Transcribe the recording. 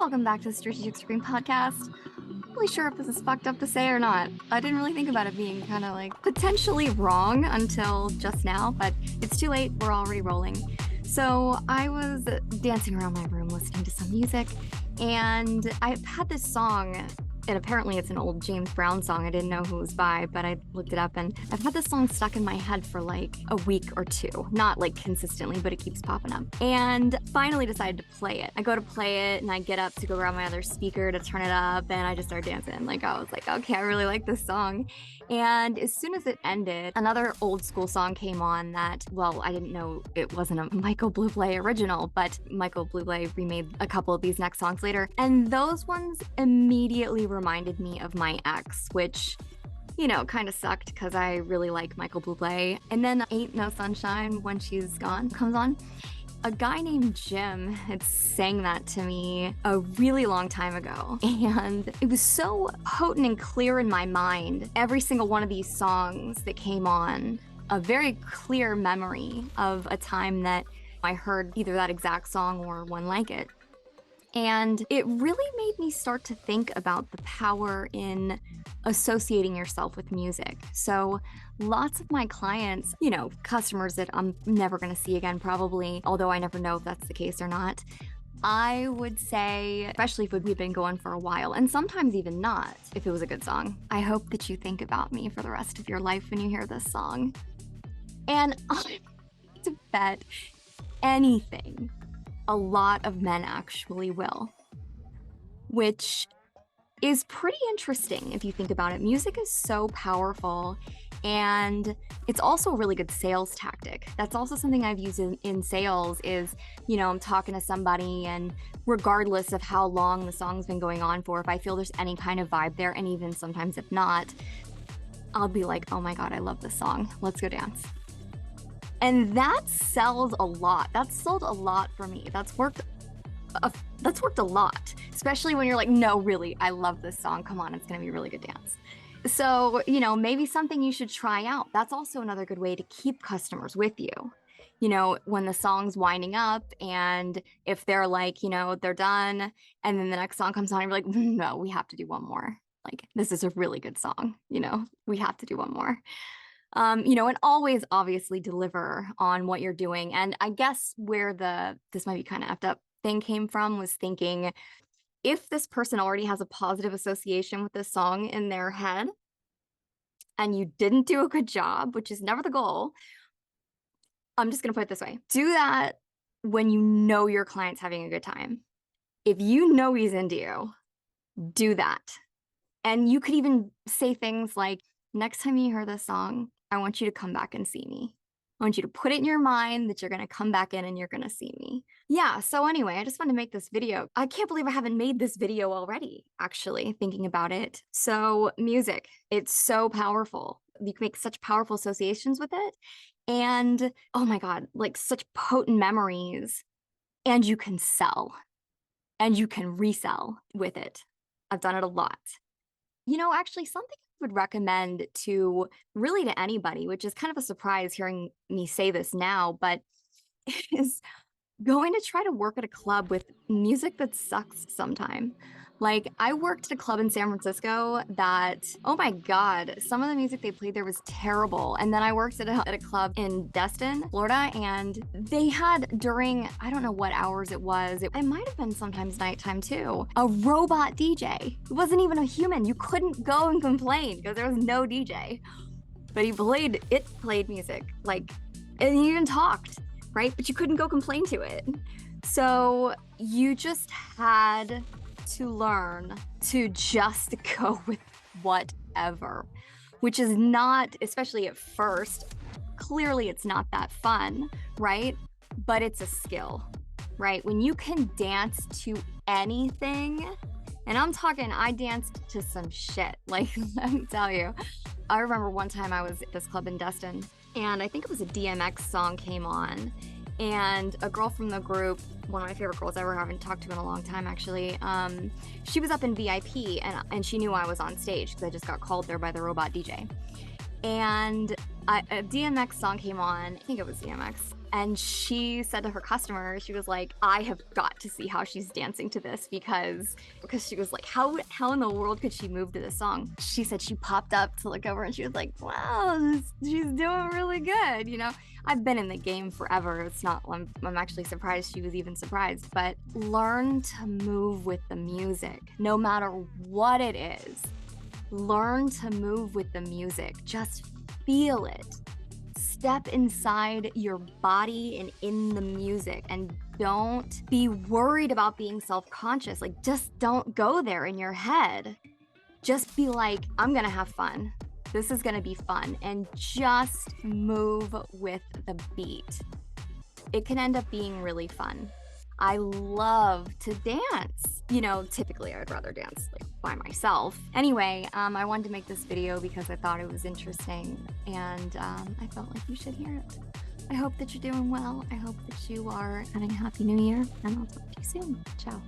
Welcome back to the Strategic Scream podcast. Not really sure if this is fucked up to say or not. I didn't really think about it being kind of like potentially wrong until just now, but it's too late. We're already rolling. So I was dancing around my room listening to some music, and I've had this song, and apparently it's an old James Brown song. I didn't know who it was by, but I looked it up, and I've had this song stuck in my head for like a week or two. Not like consistently, but it keeps popping up. And finally decided to play it. I go to play it, and I get up to go grab my other speaker to turn it up, and I just start dancing. Like, I was like, okay, I really like this song. And as soon as it ended, another old school song came on that, well, I didn't know it wasn't a Michael Bublé original, but Michael Bublé remade a couple of these next songs later. And those ones immediately reminded me of my ex, which, you know, kind of sucked because I really like Michael Bublé. And then Ain't No Sunshine When She's Gone comes on. A guy named Jim had sang that to me a really long time ago, and it was so potent and clear in my mind. Every single one of these songs that came on, a very clear memory of a time that I heard either that exact song or one like it. And it really made me start to think about the power in associating yourself with music. So lots of my clients, you know, customers that I'm never going to see again probably, although I never know if that's the case or not, I would say, especially if we've been going for a while, and sometimes even not, if it was a good song, I hope that you think about me for the rest of your life when you hear this song. And I'm to bet anything, a lot of men actually will, which is pretty interesting if you think about it. Music is so powerful, and it's also a really good sales tactic. That's also something I've used in sales is, you know, I'm talking to somebody, and regardless of how long the song's been going on for, if I feel there's any kind of vibe there, and even sometimes if not, I'll be like, oh my God, I love this song. Let's go dance. And that sells a lot. That's sold a lot for me. That's worked a lot, especially when you're like, no, really, I love this song. Come on, it's gonna be a really good dance. So, you know, maybe something you should try out. That's also another good way to keep customers with you. You know, when the song's winding up, and if they're like, you know, they're done, and then the next song comes on, and you're like, no, we have to do one more. Like, this is a really good song, you know, we have to do one more. You know, and always obviously deliver on what you're doing. And I guess where this might be kind of effed up thing came from was thinking, if this person already has a positive association with this song in their head and you didn't do a good job, which is never the goal, I'm just going to put it this way. Do that when you know your client's having a good time. If you know he's into you, do that. And you could even say things like, next time you hear this song, I want you to come back and see me. I want you to put it in your mind that you're going to come back in and you're going to see me. Yeah, so anyway, I just wanted to make this video. I can't believe I haven't made this video already, actually, thinking about it. So music, it's so powerful. You can make such powerful associations with it. And oh my God, like such potent memories. And you can sell and you can resell with it. I've done it a lot. You know, actually, something I would recommend to really to anybody, which is kind of a surprise hearing me say this now, but is going to try to work at a club with music that sucks sometime. Like, I worked at a club in San Francisco that, oh my God, some of the music they played there was terrible. And then I worked at a club in Destin, Florida, and they had during, I don't know what hours it was, it might have been sometimes nighttime too, a robot DJ. It wasn't even a human. You couldn't go and complain because there was no DJ. But it played music, like, and he even talked, right? But you couldn't go complain to it. So you just had to learn to just go with whatever, which is not, especially at first, clearly it's not that fun, right? But it's a skill, right? When you can dance to anything, and I'm talking, I danced to some shit, like, let me tell you. I remember one time I was at this club in Destin, and I think it was a DMX song came on, and a girl from the group, one of my favorite girls I ever haven't talked to in a long time, actually, she was up in VIP, and she knew I was on stage because I just got called there by the robot DJ. And a DMX song came on, I think it was DMX, And she said to her customer, she was like, I have got to see how she's dancing to this because she was like, how in the world could she move to this song? She said she popped up to look over and she was like, wow, she's doing really good. You know, I've been in the game forever. It's not, I'm actually surprised she was even surprised, but learn to move with the music, no matter what it is. Learn to move with the music. Just feel it. Step inside your body and in the music, and don't be worried about being self-conscious. Like, just don't go there in your head. Just be like, I'm gonna have fun. This is gonna be fun, and just move with the beat. It can end up being really fun. I love to dance. You know, typically I'd rather dance like by myself. Anyway, I wanted to make this video because I thought it was interesting, and I felt like you should hear it. I hope that you're doing well. I hope that you are having a happy new year, and I'll talk to you soon. Ciao.